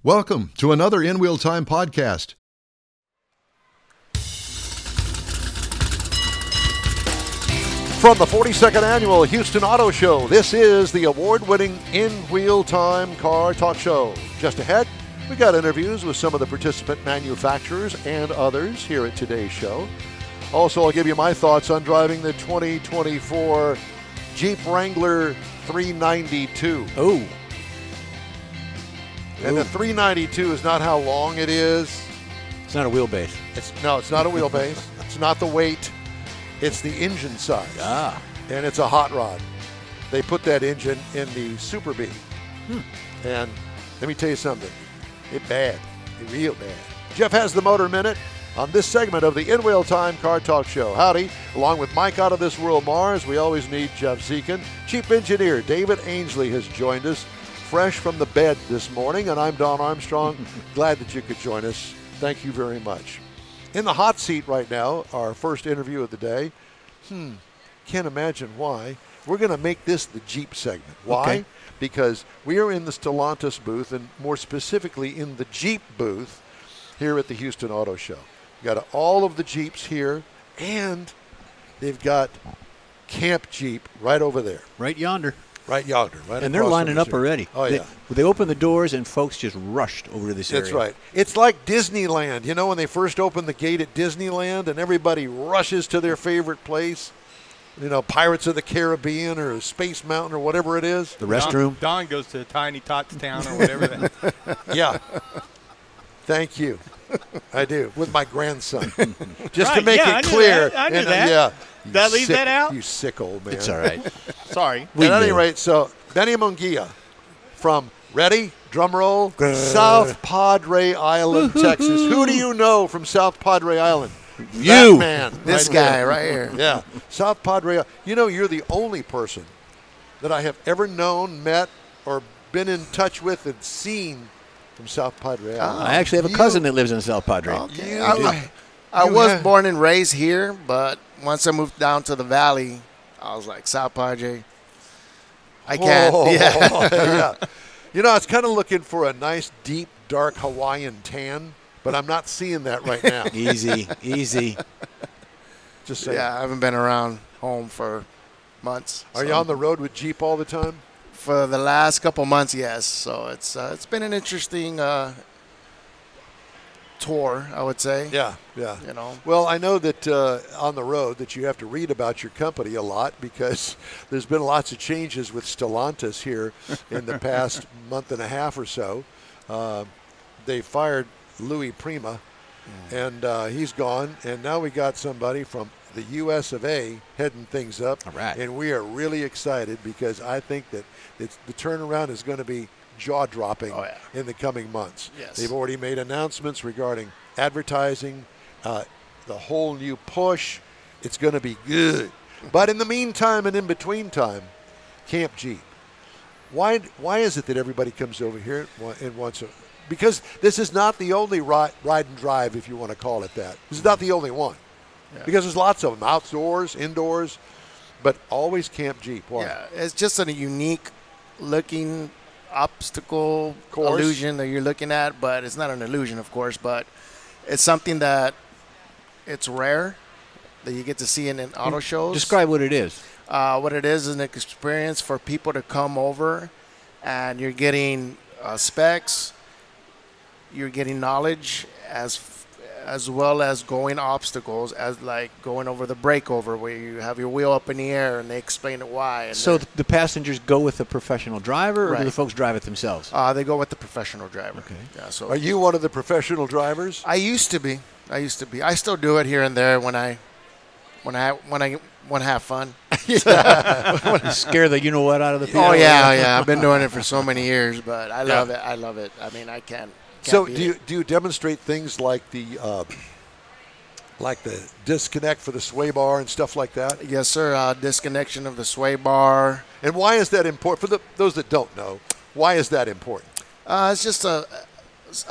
Welcome to another InWheelTime podcast. From the 42nd Annual Houston Auto Show, this is the award-winning InWheelTime Car Talk Show. Just ahead, we got interviews with some of the participant manufacturers and others here at today's show. Also, I'll give you my thoughts on driving the 2024 Jeep Wrangler 392. Oh. And the 392 is not how long it is. It's not a wheelbase. It's not a wheelbase. It's not the weight. It's the engine size. Ah. And it's a hot rod. They put that engine in the Super B. And let me tell you something. It's bad. It's real bad. Jeff has the Motor Minute on this segment of the InWheelTime Car Talk Show. Howdy. Along with Mike Out of This World Mars, we always need Jeff Zekin. Chief Engineer David Ainsley has joined us, fresh from the bed this morning, and I'm Don Armstrong. Glad that you could join us. Thank you very much. In the hot seat right now, our first interview of the day. Can't imagine why. We're going to make this the Jeep segment. Why? Okay. Because we are in the Stellantis booth, and more specifically in the Jeep booth here at the Houston Auto Show. We've got all of the Jeeps here, and they've got Camp Jeep right over there. Right yonder. Right yonder. Right, and they're lining up already. Oh, yeah. They opened the doors and folks just rushed over to this area. That's right. It's like Disneyland. You know, when they first opened the gate at Disneyland and everybody rushes to their favorite place? You know, Pirates of the Caribbean or Space Mountain or whatever it is. The restroom. Don goes to Tiny Tots Town or whatever that. Yeah. Thank you. I do. With my grandson. Just to Right, make yeah, it I knew clear. that. I knew And, that. Yeah. Did I leave sick, that out? You sick old man. It's all right. Sorry. At any rate, so Benny Munguia from, ready, drum roll, South Padre Island, Texas. Who do you know from South Padre Island? You. That man. This guy right here. Yeah. South Padre. You know, you're the only person that I have ever known, met, or been in touch with and seen from South Padre Island. I actually have a cousin that lives in South Padre. Okay. You- I you was have- born and raised here, but once I moved down to the valley, I was like, South Padre, I can't. Oh, Yeah. yeah. You know, I was kind of looking for a nice, deep, dark Hawaiian tan, but I'm not seeing that right now. Easy, easy. Just saying. Yeah, I haven't been around home for months. Are you on the road with Jeep all the time? For the last couple months, yes. So it's been an interesting tour, I would say. Yeah, yeah. You know. Well, I know that on the road that you have to read about your company a lot because there's been lots of changes with Stellantis here in the past month and a half or so. They fired Louis Prima, and he's gone, and now we got somebody from the US of A heading things up. All right. And we are really excited because I think that the turnaround is going to be jaw-dropping in the coming months. Yes. They've already made announcements regarding advertising, the whole new push. It's going to be good. But in the meantime and in between time, Camp Jeep. Why is it that everybody comes over here and wants to? Because this is not the only ride and drive, if you want to call it that. This is not the only one. Yeah. Because there's lots of them, outdoors, indoors, but always Camp Jeep. Why? Yeah, it's just a unique looking obstacle Course. illusion that you're looking at, but it's not an illusion, of course, but it's something that it's rare that you get to see in auto shows. Describe what it is. What it is an experience for people to come over, and you're getting specs, you're getting knowledge as well as going obstacles, as like going over the breakover where you have your wheel up in the air and they explain it why. And So the passengers go with a professional driver, or do Right. the folks drive it themselves? they go with the professional driver. Okay. Yeah. So Are you one of the professional drivers? I used to be. I still do it here and there when I want to have fun. Scare the you-know-what out of the people? Oh yeah. I've been doing it for so many years, but I love it. I love it. I mean, I can't. So beat do it. you demonstrate things like the disconnect for the sway bar and stuff like that? Yes, sir. Disconnection of the sway bar. And why is that important? For those that don't know, why is that important? It's just a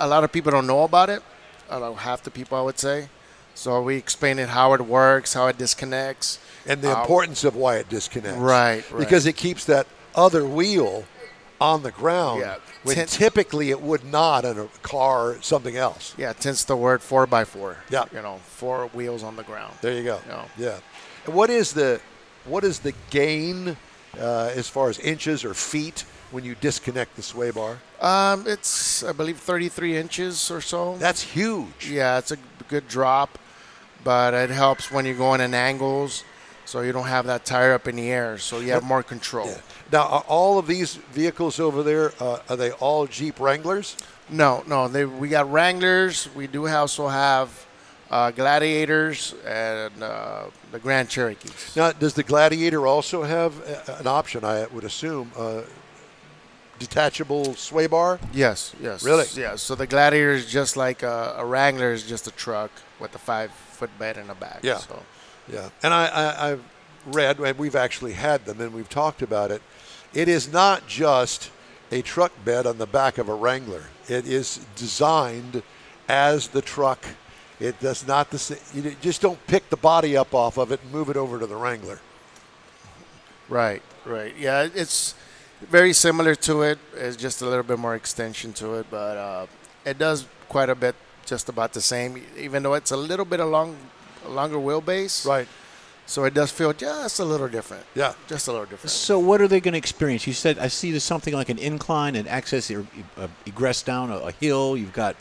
lot of people don't know about it. Half the people, I would say. So we explain it, how it works, how it disconnects. And the importance of why it disconnects. Right. Because it keeps that other wheel on the ground, Yeah. when typically it would not in a car or something else. Yeah, hence the word 4x4. Yeah. 4 wheels on the ground. There you go. You know. Yeah. And what is the gain as far as inches or feet when you disconnect the sway bar? It's, I believe, 33 inches or so. That's huge. Yeah, it's a good drop, but it helps when you're going in angles, so you don't have that tire up in the air, so you have more control. Yeah. Now, are all of these vehicles over there, are they all Jeep Wranglers? No, we got Wranglers. We do also have Gladiators and the Grand Cherokees. Now, does the Gladiator also have an option, I would assume, detachable sway bar? Yes. Really? Yeah, so the Gladiator is just like a Wrangler is just a truck with a 5-foot bed in the back. Yeah. So. Yeah. And I've read, and we've actually had them, and we've talked about it. It is not just a truck bed on the back of a Wrangler. It is designed as the truck. It does not you just don't pick the body up off of it and move it over to the Wrangler. Right. Yeah, it's very similar to it. It's just a little bit more extension to it, but it does quite a bit just about the same, even though it's a little bit a longer wheelbase. Right. So it does feel just a little different. Yeah. Just a little different. So what are they going to experience? You said I see there's something like an incline and access egress down a hill. You've got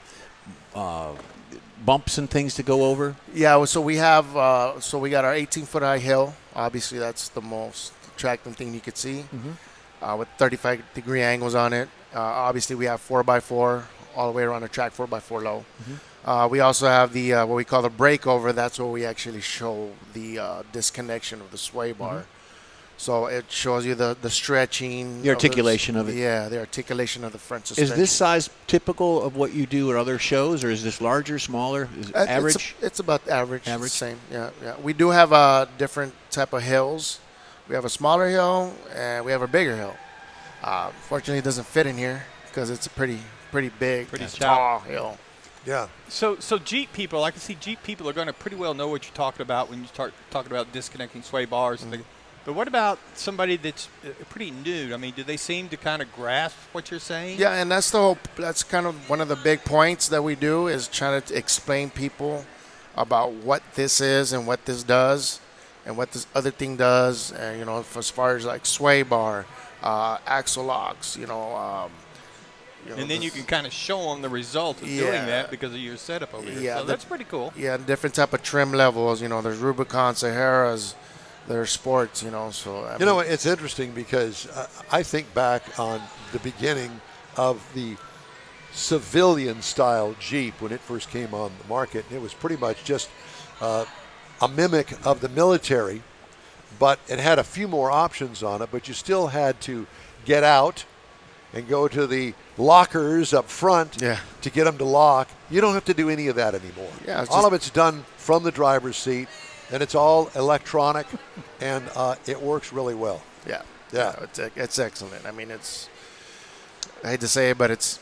bumps and things to go over. Yeah, so we have we got our 18-foot high hill. Obviously, that's the most attractive thing you could see, with 35-degree angles on it. Obviously, we have 4x4 all the way around the track, 4x4 low. We also have the what we call the breakover. That's where we actually show the disconnection of the sway bar. So it shows you the stretching. The articulation of it. Yeah, the articulation of the front suspension. Is this size typical of what you do at other shows, or is this larger, smaller? Is it average? It's about average. Average? It's the same. Yeah. We do have a different type of hills. We have a smaller hill and we have a bigger hill. Fortunately, it doesn't fit in here because it's a pretty big, tall hill. Yeah. So Jeep people, I can see Jeep people are going to pretty well know what you're talking about when you start talking about disconnecting sway bars. But what about somebody that's pretty new? I mean, do they seem to kind of grasp what you're saying? Yeah, and that's kind of one of the big points that we do is trying to explain people about what this is and what this does and what this other thing does. And, as far as like sway bar, axle locks, and then you can kind of show them the result of doing that because of your setup over here. Yeah, so that's pretty cool. Yeah, different type of trim levels. There's Rubicon, Saharas, there's sports. So it's interesting because I think back on the beginning of the civilian-style Jeep when it first came on the market. And it was pretty much just a mimic of the military, but it had a few more options on it. But you still had to get out and go to the lockers up front to get them to lock. You don't have to do any of that anymore. Yeah, all of it's done from the driver's seat, and it's all electronic, and it works really well. Yeah, it's excellent. I mean, I hate to say it, but it's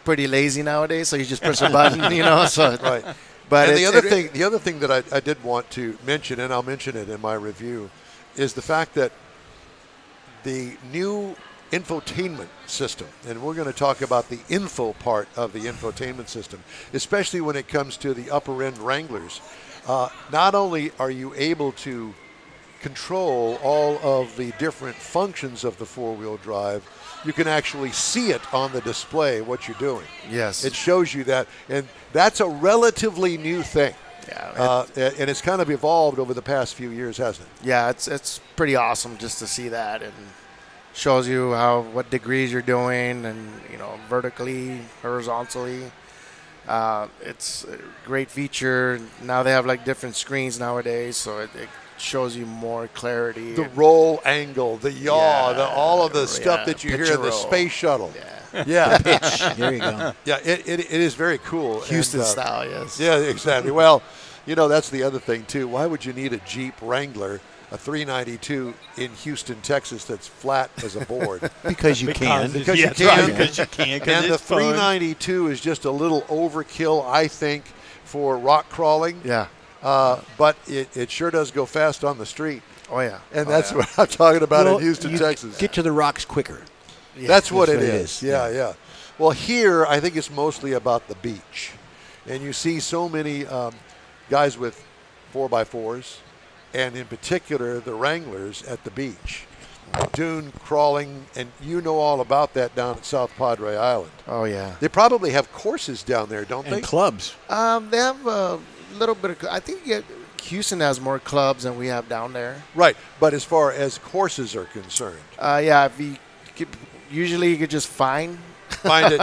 pretty lazy nowadays. So you just push a button, So right. But and the other thing that I did want to mention, and I'll mention it in my review, is the fact that the new infotainment system, and we're going to talk about the info part of the infotainment system, especially when it comes to the upper end Wranglers. Not only are you able to control all of the different functions of the four-wheel drive, you can actually see it on the display what you're doing. Yes, it shows you that, and that's a relatively new thing. Yeah, and it's kind of evolved over the past few years, hasn't it? Yeah, it's pretty awesome just to see that, and shows you what degrees you're doing, and vertically, horizontally. It's a great feature. Now they have like different screens nowadays, so it shows you more clarity. The roll angle, the yaw, all of the stuff that you hear in the space shuttle. Yeah. The pitch. There you go. Yeah, it is very cool. Houston style, yes. Yeah, exactly. Well, that's the other thing too. Why would you need a Jeep Wrangler, a 392 in Houston, Texas, that's flat as a board? Because you can. Because you can. And the 392 is just a little overkill, I think, for rock crawling. Yeah. But it sure does go fast on the street. Oh, yeah. And that's what I'm talking about in Houston, Texas. Get to the rocks quicker. That's what it it is. is. Yeah. Well, here, I think it's mostly about the beach. And you see so many guys with 4x4s, and in particular the Wranglers at the beach. Dune crawling, and you know all about that down at South Padre Island. Oh, yeah. They probably have courses down there, don't And they? clubs. They have a little bit of, I think Houston has more clubs than we have down there. Right, but as far as courses are concerned. Yeah, if you could, usually you could just find Find it,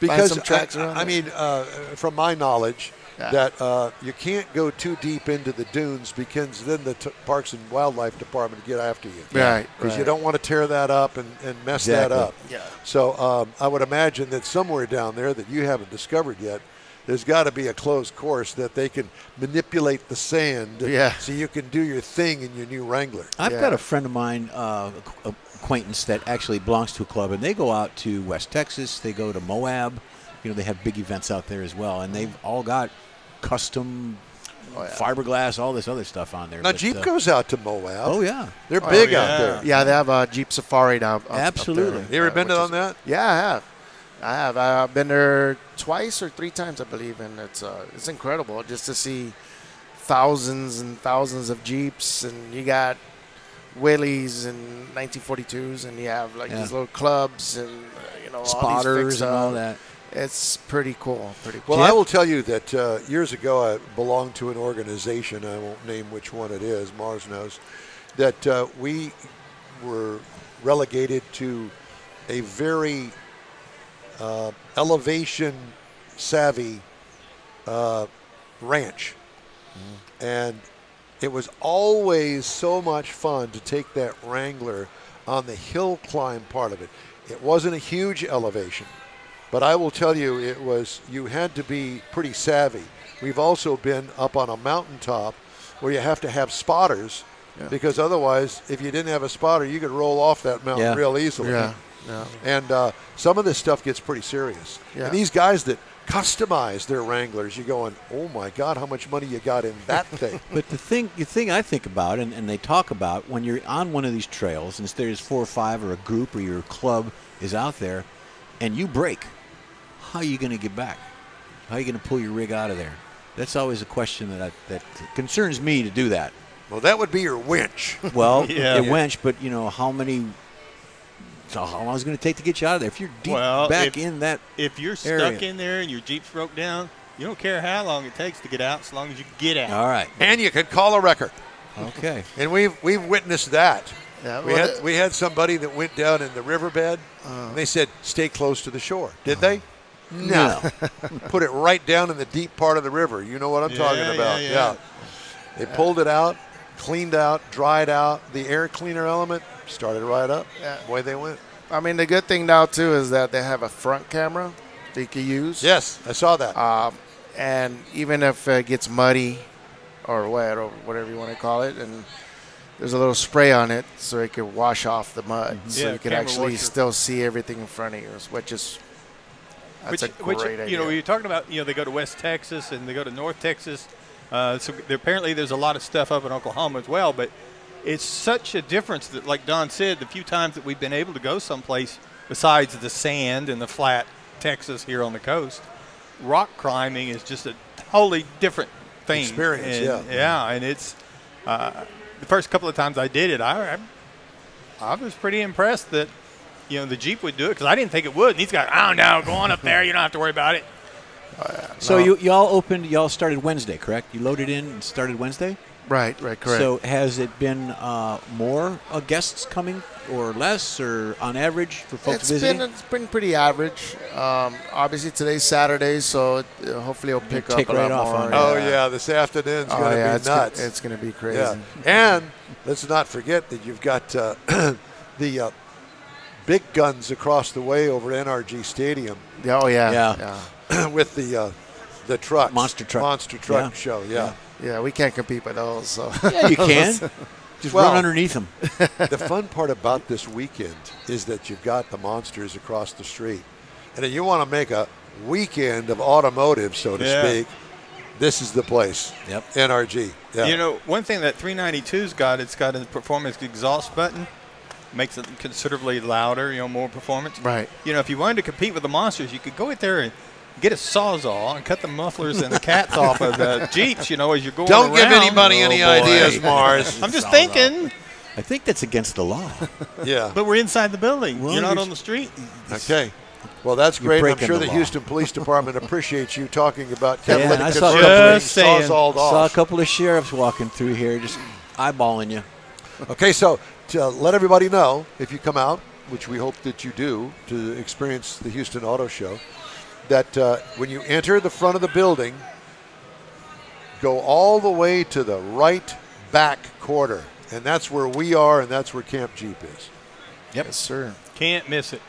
because some tracks around I there. mean, from my knowledge, Yeah. that you can't go too deep into the dunes because then the Parks and Wildlife Department will get after you. Right, Because you right. don't want to tear that up and mess that Exactly. up. Yeah. So I would imagine that somewhere down there that you haven't discovered yet, there's got to be a closed course that they can manipulate the sand so you can do your thing in your new Wrangler. I've Yeah. got a friend of mine, acquaintance that actually belongs to a club, and they go out to West Texas. They go to Moab. They have big events out there as well, and they've all got custom fiberglass, all this other stuff on there. Now, But, Jeep goes out to Moab. Oh, yeah. They're big yeah. out there. Yeah, they have a Jeep Safari now. up Absolutely. there, You ever been which on is- that? Yeah, I have. I've been there twice or 3 times, I believe, and it's incredible just to see thousands and thousands of Jeeps, and you got Willys and 1942s, and you have like these little clubs and all Spotters these and all that. It's pretty cool. Well, I will tell you that years ago I belonged to an organization, I won't name which one it is, Mars knows, that we were relegated to a very elevation-savvy ranch. And it was always so much fun to take that Wrangler on the hill climb part of it. It wasn't a huge elevation. But I will tell you, you had to be pretty savvy. We've also been up on a mountaintop where you have to have spotters because otherwise, if you didn't have a spotter, you could roll off that mountain real easily. Yeah. And some of this stuff gets pretty serious. Yeah. And these guys that customize their Wranglers, you're going, oh my God, how much money you got in that thing? But the thing I think about, and they talk about, when you're on one of these trails, and there's 4 or 5 or a group or your club is out there, and you break, how are you going to get back? How are you going to pull your rig out of there? That's always a question that concerns me to do that. Well, that would be your winch. Well, Yeah. a winch, but how long is it going to take to get you out of there? If you're deep back in that If you're area. stuck in there and your Jeep's broke down, you don't care how long it takes to get out, as long as you get out. All right. And you can call a wrecker. Okay. And we've witnessed that. Yeah, We had somebody that went down in the riverbed, and they said, stay close to the shore. Did they? No. Put it right down in the deep part of the river. You know what I'm talking about. Yeah. They pulled it out, cleaned out, dried out. The air cleaner element started right up. Yeah. Away they went. I mean, the good thing now, too, is that they have a front camera that you can use. Yes, I saw that. And even if it gets muddy or wet or whatever you want to call it, and there's a little spray on it so it can wash off the mud. So Yeah, you can camera actually washer. still see everything in front of you, that's a great idea. You're talking about, they go to West Texas and they go to North Texas. So apparently there's a lot of stuff up in Oklahoma as well, but it's such a difference that, like Don said, the few times that we've been able to go someplace besides the sand and the flat Texas here on the coast, rock climbing is just a totally different thing. Experience, And, and it's the first couple of times I did it, I was pretty impressed that the Jeep would do it, because I didn't think it would. And he's got, I don't know, go on up there, you don't have to worry about it. So y'all started Wednesday, correct? You loaded in and started Wednesday? Right, correct. So has it been more guests coming or less, or on average for folks visiting? It's been pretty average. Obviously today's Saturday, so hopefully it'll pick up take a right lot off more. on it. Oh, yeah, this afternoon's going to be nuts. It's going to be crazy. Yeah. And let's not forget that you've got the big guns across the way over at NRG Stadium Oh, yeah. Yeah. with the trucks. Monster truck show, Yeah, we can't compete with those. So. Yeah, you can. Just Well- run underneath them. The fun part about this weekend is that you've got the monsters across the street. And if you want to make a weekend of automotive, so to speak, this is the place. Yep. NRG. Yeah. One thing that 392's got, it's got a performance exhaust button. makes it considerably louder, more performance. Right. If you wanted to compete with the monsters, you could go out there and get a Sawzall and cut the mufflers and the cats off of the Jeeps, as you're going Don't around. give anybody any ideas, Mars. I'm just thinking. I think that's against the law. Yeah. But we're inside the building. Well, you're not you're- on the street. Okay. Well, that's You're great. I'm breaking sure the the law. Houston Police Department appreciates you talking about Yeah, catalytic I saw a converter couple being of- Just saying. sawzalled Saw a off. couple of sheriffs walking through here, just eyeballing you. Okay, so to let everybody know, if you come out, which we hope that you do, to experience the Houston Auto Show, that when you enter the front of the building, go all the way to the right back quarter. And that's where we are, and that's where Camp Jeep is. Yes, sir. Can't miss it.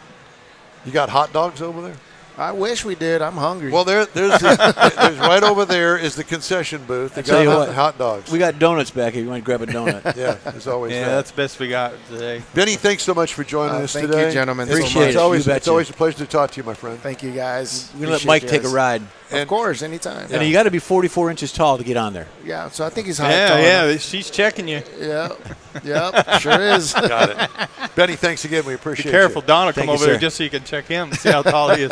You got hot dogs over there? I wish we did. I'm hungry. Well, there's right over there is the concession booth. They tell you got what, hot dogs. We got donuts back here. You want to grab a donut? Yeah, there's always Yeah, that. that's the best we got today. Benny, thanks so much for joining us thank today. you, gentlemen, so Appreciate much. it. It's always, You betcha. it's always a pleasure to talk to you, my friend. Thank you, guys. We're going to let Appreciate Mike you take a guys. ride. Of course, anytime. And you got to be 44 inches tall to get on there. Yeah, so I think he's high. Yeah, she's checking you. Yep, sure is. Got it. Benny, thanks again. We appreciate Be careful. you. Donna, Thank come you, over there sir. just so you can check him and see how tall he is.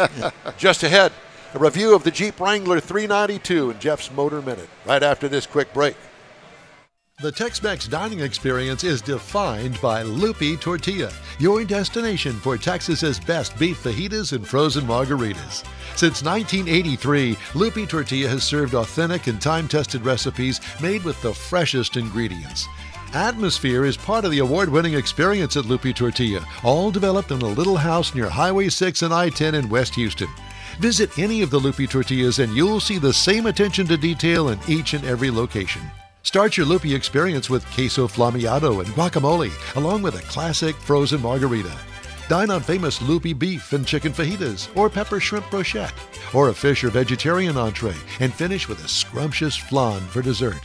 Just ahead, a review of the Jeep Wrangler 392 and Jeff's Motor Minute right after this quick break. The Tex-Mex dining experience is defined by Lupi Tortilla, your destination for Texas's best beef fajitas and frozen margaritas. Since 1983, Lupi Tortilla has served authentic and time-tested recipes made with the freshest ingredients. Atmosphere is part of the award-winning experience at Lupi Tortilla, all developed in a little house near Highway 6 and I-10 in West Houston. Visit any of the Lupi Tortillas and you'll see the same attention to detail in each and every location. Start your Lupi experience with queso flameado and guacamole, along with a classic frozen margarita. Dine on famous Lupi beef and chicken fajitas, or pepper shrimp brochette, or a fish or vegetarian entree, and finish with a scrumptious flan for dessert.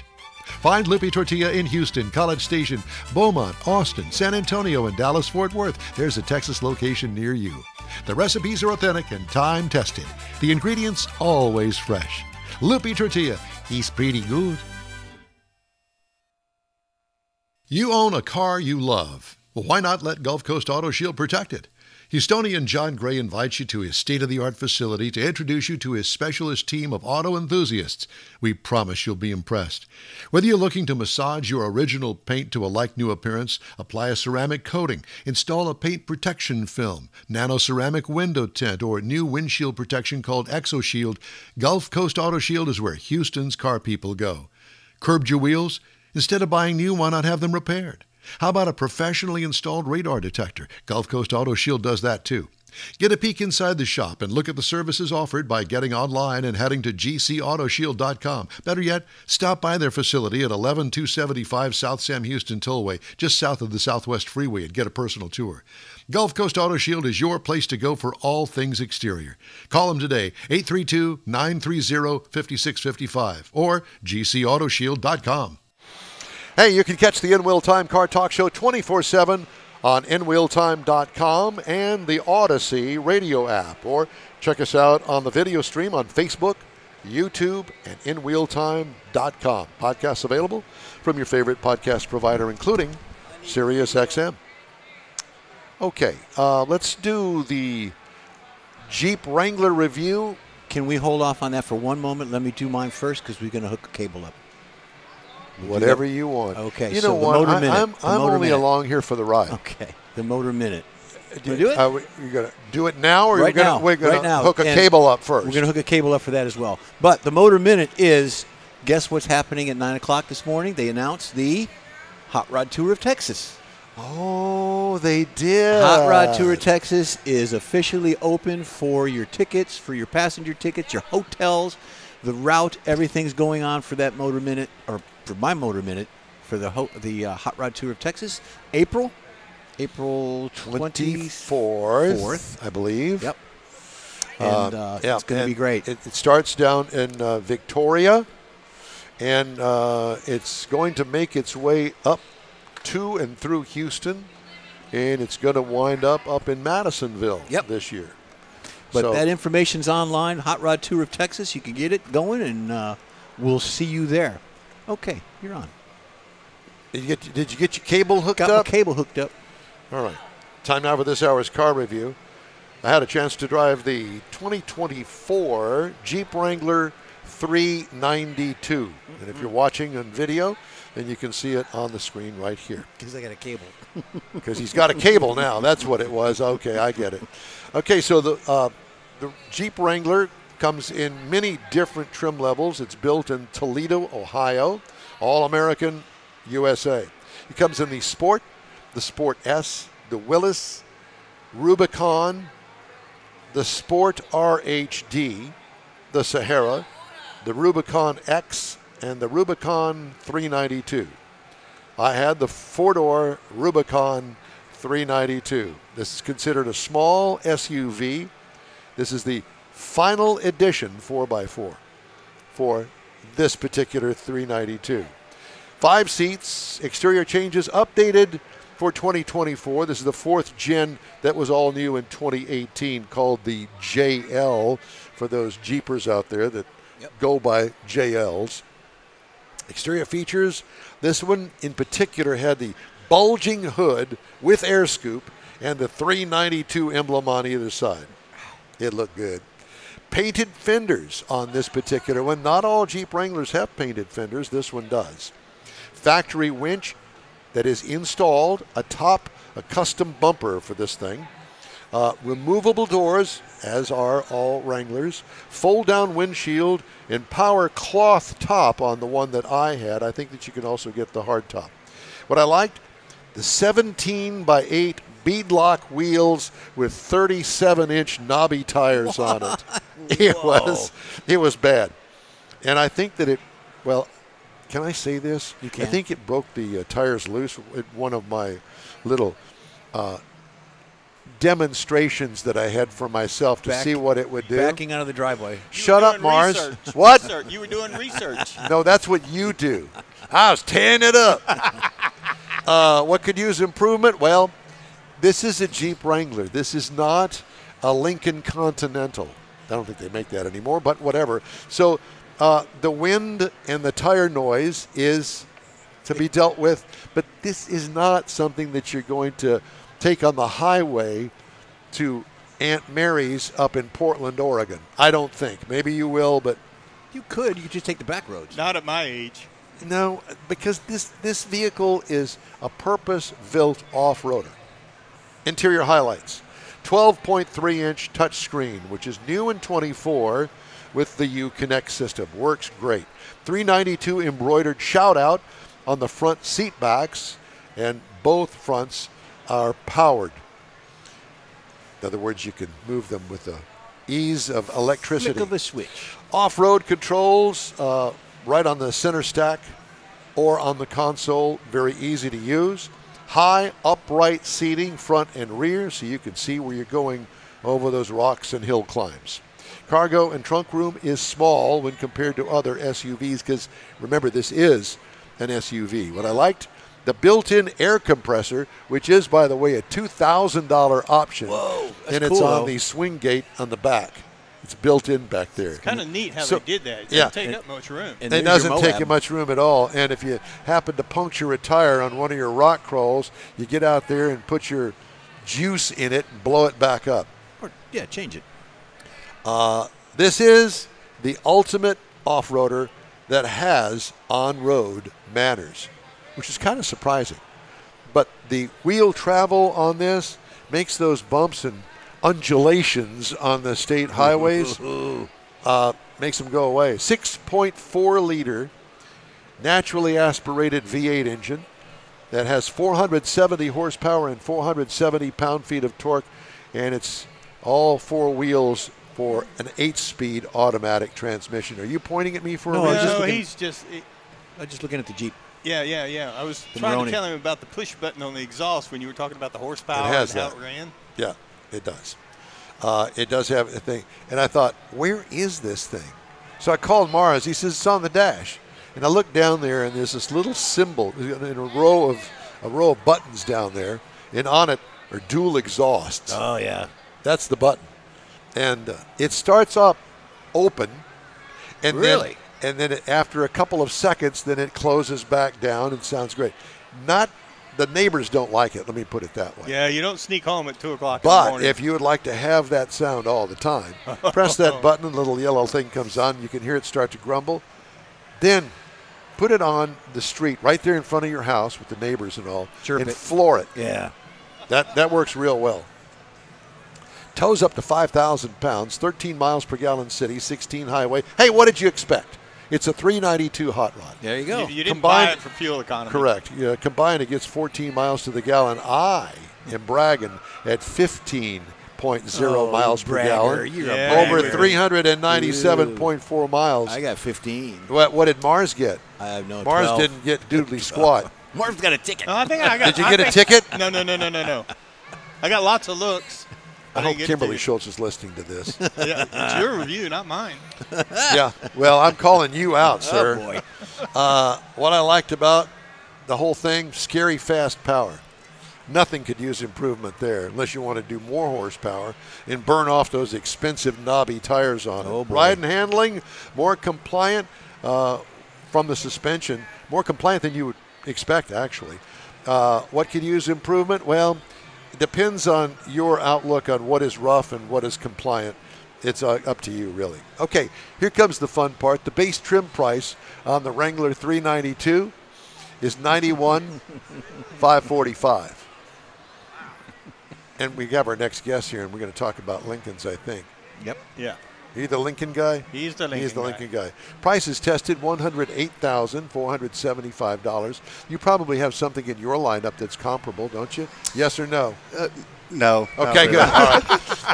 Find Lupi Tortilla in Houston, College Station, Beaumont, Austin, San Antonio, and Dallas-Fort Worth. There's a Texas location near you. The recipes are authentic and time-tested. The ingredients always fresh. Lupi Tortilla, he's pretty good. You own a car you love. Well, why not let Gulf Coast Auto Shield protect it? Houstonian John Gray invites you to his state-of-the-art facility to introduce you to his specialist team of auto enthusiasts. We promise you'll be impressed. Whether you're looking to massage your original paint to a like-new appearance, apply a ceramic coating, install a paint protection film, nano-ceramic window tint, or new windshield protection called ExoShield, Gulf Coast Auto Shield is where Houston's car people go. Curbed your wheels? Instead of buying new, why not have them repaired? How about a professionally installed radar detector? Gulf Coast Auto Shield does that too. Get a peek inside the shop and look at the services offered by getting online and heading to gcautoshield.com. Better yet, stop by their facility at 11275 South Sam Houston Tollway, just south of the Southwest Freeway, and get a personal tour. Gulf Coast Auto Shield is your place to go for all things exterior. Call them today, 832-930-5655 or gcautoshield.com. Hey, you can catch the InWheelTime Car Talk Show 24/7 on InWheelTime.com and the Odyssey radio app. Or check us out on the video stream on Facebook, YouTube, and InWheelTime.com. Podcasts available from your favorite podcast provider, including SiriusXM. Okay, let's do the Jeep Wrangler review. Can we hold off on that for one moment? Let me do mine first because we're going to hook a cable up. Whatever you want. Okay, You so know the what? Motor Minute. I'm The Motor only Minute. along here for the ride. Okay, the Motor Minute. Wanna do it? You're going to do it now, or Right now. we're going Right to now. hook a And cable up first? We're going to hook a cable up for that as well. But the Motor Minute is, guess what's happening at 9 o'clock this morning? They announced the Hot Rod Tour of Texas. Oh, they did. Hot Rod Tour of Texas is officially open for your tickets, for your passenger tickets, your hotels, the route. Everything's going on for that Motor Minute, or for my Motor Minute, for the Hot Rod Tour of Texas. April 24th, I believe. Yep. And it's going to be great. It starts down in Victoria, and it's going to make its way up to and through Houston, and it's going to wind up in Madisonville this year. But So- that information's online, Hot Rod Tour of Texas. You can get it going, and we'll see you there. Okay, you're on. Did you get your cable hooked Got up? my cable hooked up. All right. Time now for this hour's car review. I had a chance to drive the 2024 Jeep Wrangler 392. And if you're watching on video, then you can see it on the screen right here. Because I got a cable. Because he's got a cable now. That's what it was. Okay, I get it. Okay, so the Jeep Wrangler comes in many different trim levels. It's built in Toledo, Ohio, All-American, USA. It comes in the Sport S, the Willys, Rubicon, the Sport RHD, the Sahara, the Rubicon X, and the Rubicon 392. I had the four-door Rubicon 392. This is considered a small SUV. This is the final edition 4x4 for this particular 392. 5 seats, exterior changes updated for 2024. This is the 4th gen that was all new in 2018, called the JL for those Jeepers out there that go by JLs. Exterior features, this one in particular had the bulging hood with air scoop and the 392 emblem on either side. It looked good. Painted fenders on this particular one. Not all Jeep Wranglers have painted fenders. This one does. Factory winch that is installed atop a custom bumper for this thing. Removable doors, as are all Wranglers. Fold-down windshield and power cloth top on the one that I had. I think that you can also get the hard top. What I liked, the 17x8 beadlock wheels with 37-inch knobby tires on it. It was bad. And I think that can I say this? You can. I think it broke the tires loose at one of my little demonstrations that I had for myself to see what it would do. Backing out of the driveway. Shut up, Mars. Research. What? Research. You were doing research. No, that's what you do. I was tearing it up. What could use improvement? Well, this is a Jeep Wrangler. This is not a Lincoln Continental. I don't think they make that anymore, but whatever. So the wind and the tire noise is to be dealt with, but this is not something that you're going to take on the highway to Aunt Mary's up in Portland, Oregon. I don't think. Maybe you will, but You could just take the back roads. Not at my age. no, because this vehicle is a purpose-built off-roader. Interior highlights. 12.3-inch touchscreen, which is new in 24 with the Uconnect system. Works great. 392 embroidered shout-out on the front seat backs, and both fronts are powered. In other words, you can move them with the ease of electricity. Flick of a switch. Off-road controls right on the center stack or on the console. Very easy to use. High upright seating front and rear, so you can see where you're going over those rocks and hill climbs. Cargo and trunk room is small when compared to other SUVs because, remember, this is an SUV. What I liked, the built-in air compressor, which is, by the way, a $2,000 option. Whoa, that's and it's cool, on though. the swing gate on the back. It's built in back there. It's kind of neat how So- they did that. It yeah. doesn't take up much room. And It there's your doesn't take Moab. you much room at all. And if you happen to puncture a tire on one of your rock crawls, you get out there and put your juice in it and blow it back up. Or, yeah, change it. This is the ultimate off-roader that has on-road manners, which is kind of surprising. But the wheel travel on this makes those bumps and undulations on the state highways, makes them go away. 6.4-liter naturally aspirated V8 engine that has 470 horsepower and 470 pound-feet of torque, and it's all four wheels for an 8-speed automatic transmission. Are you pointing at me for No, a I was reason? just No, looking- he's just. I'm just looking at the Jeep. Yeah. I was The trying Maroni. to tell him about the push button on the exhaust when you were talking about the horsepower It has and how that. it ran. Yeah, it does. It does have a thing. And I thought, where is this thing? So I called Mars. He says, it's on the dash. And I looked down there, and there's this little symbol in a row of buttons down there. And on it are dual exhausts. Oh, yeah. That's the button. And it starts up open. And Really? Then after a couple of seconds, then it closes back down and sounds great. Not the neighbors don't like it. Let me put it that way. Yeah, you don't sneak home at 2 o'clock in the But morning. if you would like to have that sound all the time, press that button, a little yellow thing comes on. You can hear it start to grumble. Then put it on the street right there in front of your house with the neighbors and all, Chirp and it. floor it. Yeah. That works real well. Tows up to 5,000 pounds, 13 miles per gallon city, 16 highway. Hey, what did you expect? It's a 392 hot rod. There you go. You didn't Combined- buy it for fuel economy. Correct. Yeah, combined, it gets 14 miles to the gallon. I am bragging at 15.0 miles per bragger. gallon. You're a Yeah, Over bragger. 397.4 miles. I got 15. What did Mars get? I have no Mars 12. didn't get doodly squat. Marv's got a ticket. No, I think I got. Did you get a ticket? No. I got lots of looks. I hope didn't get a Kimberly ticket. Schultz is listening to this. Yeah, it's your review, not mine. Yeah. Well, I'm calling you out, sir. Oh, boy. What I liked about the whole thing, scary fast power. Nothing could use improvement there unless you want to do more horsepower and burn off those expensive knobby tires on Oh, it. boy. Ride and handling, more compliant from the suspension, more compliant than you would expect, actually. What could use improvement? Well, it depends on your outlook on what is rough and what is compliant. It's up to you, really. Okay, here comes the fun part. The base trim price on the Wrangler 392 is $91,545. And we have our next guest here, and we're going to talk about Lincolns, I think. Yep. Yeah, Are you the Lincoln guy? he's the Lincoln. He's the guy. Lincoln guy. Price is tested $108,475. You probably have something in your lineup that's comparable, don't you? Yes or no? No. Okay, good. All right.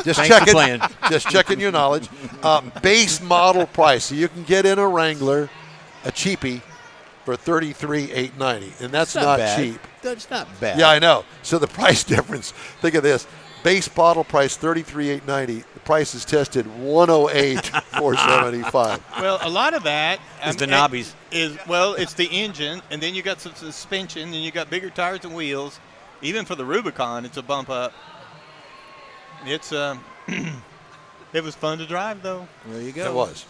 Just Thanks checking. for playing. Just checking your knowledge. Base model price. So you can get in a Wrangler, a cheapie, for $33,890, and that's not bad. cheap. That's not bad. Yeah, I know. So the price difference. Think of this: base bottle price $33,890. The price is tested $108,475. Well, a lot of that Is the knobbies. It's the engine, and then you got some suspension, and you got bigger tires and wheels. Even for the Rubicon, it's a bump up. It's it was fun to drive though. There you go. It was.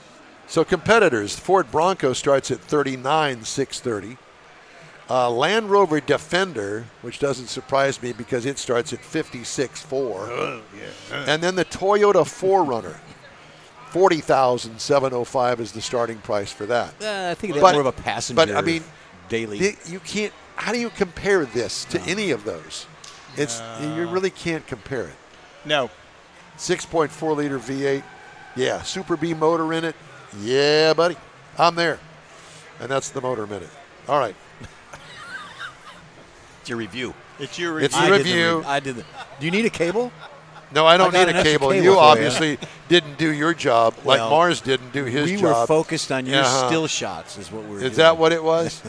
So competitors: Ford Bronco starts at $39,630. Land Rover Defender, which doesn't surprise me because it starts at $56,400. And then the Toyota 4Runner, $40,705 is the starting price for that. I think that's But- more of a passenger. But I mean, daily. you can't. How do you compare this to any of those? You really can't compare it. No, 6.4 liter V8, yeah. Super B motor in it, yeah, buddy. I'm there, and that's the Motor Minute. All right. It's your review. it's your It's review. your I did the review. I did. Do you need a cable? No, I don't I got need an a extra cable. cable You for you. obviously didn't do your job like Well, Mars didn't do his We job. were focused on your Uh-huh. still shots, is what we're doing. Is that what it was?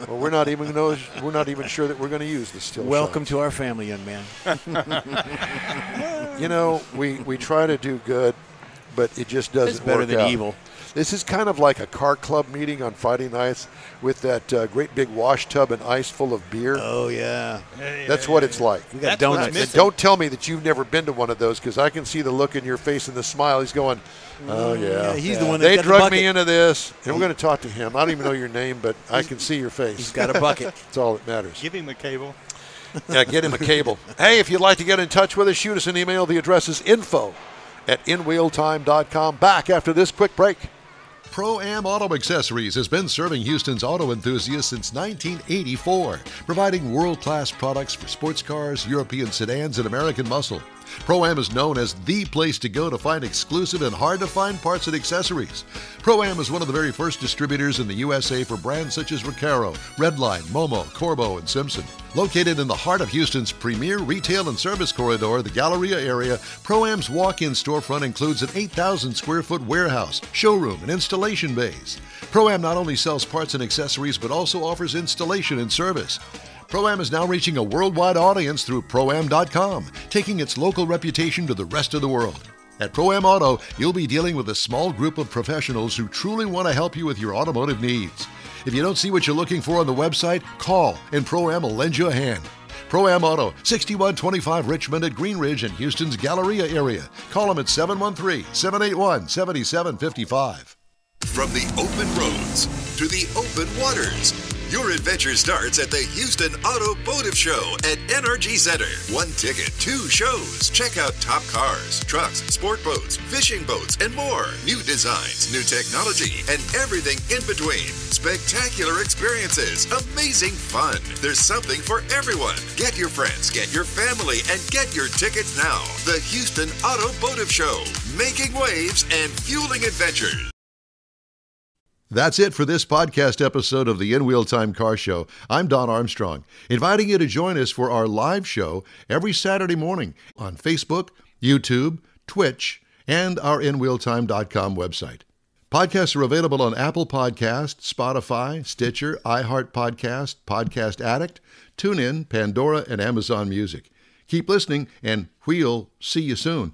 Well, we're not even sure that we're going to use the still Welcome shots. to our family, young man. You know, we try to do good, but it just doesn't It's better work than out. evil. This is kind of like a car club meeting on Friday nights with that great big wash tub and ice full of beer. Oh yeah. That's what it's like. We got That's what's donuts. And missing. don't tell me that you've never been to one of those, because I can see the look in your face and the smile. He's going, oh, yeah. He's the one that's They got the drugged bucket. me into this, and we're going to talk to him. I don't even know your name, but I can see your face. He's got a bucket. That's all that matters. Give him a cable. Yeah, get him a cable. Hey, if you'd like to get in touch with us, shoot us an email. The address is info@InWheelTime.com. Back after this quick break. Pro-Am Auto Accessories has been serving Houston's auto enthusiasts since 1984, providing world-class products for sports cars, European sedans, and American muscle. Pro-Am is known as the place to go to find exclusive and hard-to-find parts and accessories. Pro-Am is one of the very first distributors in the USA for brands such as Recaro, Redline, Momo, Corbo, and Simpson. Located in the heart of Houston's premier retail and service corridor, the Galleria area, Pro-Am's walk-in storefront includes an 8,000-square-foot warehouse, showroom, and installation bays. Pro-Am not only sells parts and accessories, but also offers installation and service. Pro-Am is now reaching a worldwide audience through Pro-Am.com, taking its local reputation to the rest of the world. At Pro-Am Auto, you'll be dealing with a small group of professionals who truly want to help you with your automotive needs. If you don't see what you're looking for on the website, call and Pro-Am will lend you a hand. Pro-Am Auto, 6125 Richmond at Green Ridge in Houston's Galleria area. Call them at 713-781-7755. From the open roads to the open waters, Your adventure starts at the Houston Automotive Show at NRG Center. 1 ticket, 2 shows. Check out top cars, trucks, sport boats, fishing boats, and more. New designs, new technology, and everything in between. Spectacular experiences, amazing fun. There's something for everyone. Get your friends, get your family, and get your tickets now. The Houston Automotive Show, making waves and fueling adventures. That's it for this podcast episode of the InWheelTime Car Show. I'm Don Armstrong, inviting you to join us for our live show every Saturday morning on Facebook, YouTube, Twitch, and our InWheelTime.com website. Podcasts are available on Apple Podcasts, Spotify, Stitcher, iHeart Podcast, Podcast Addict, TuneIn, Pandora, and Amazon Music. Keep listening, and we'll see you soon.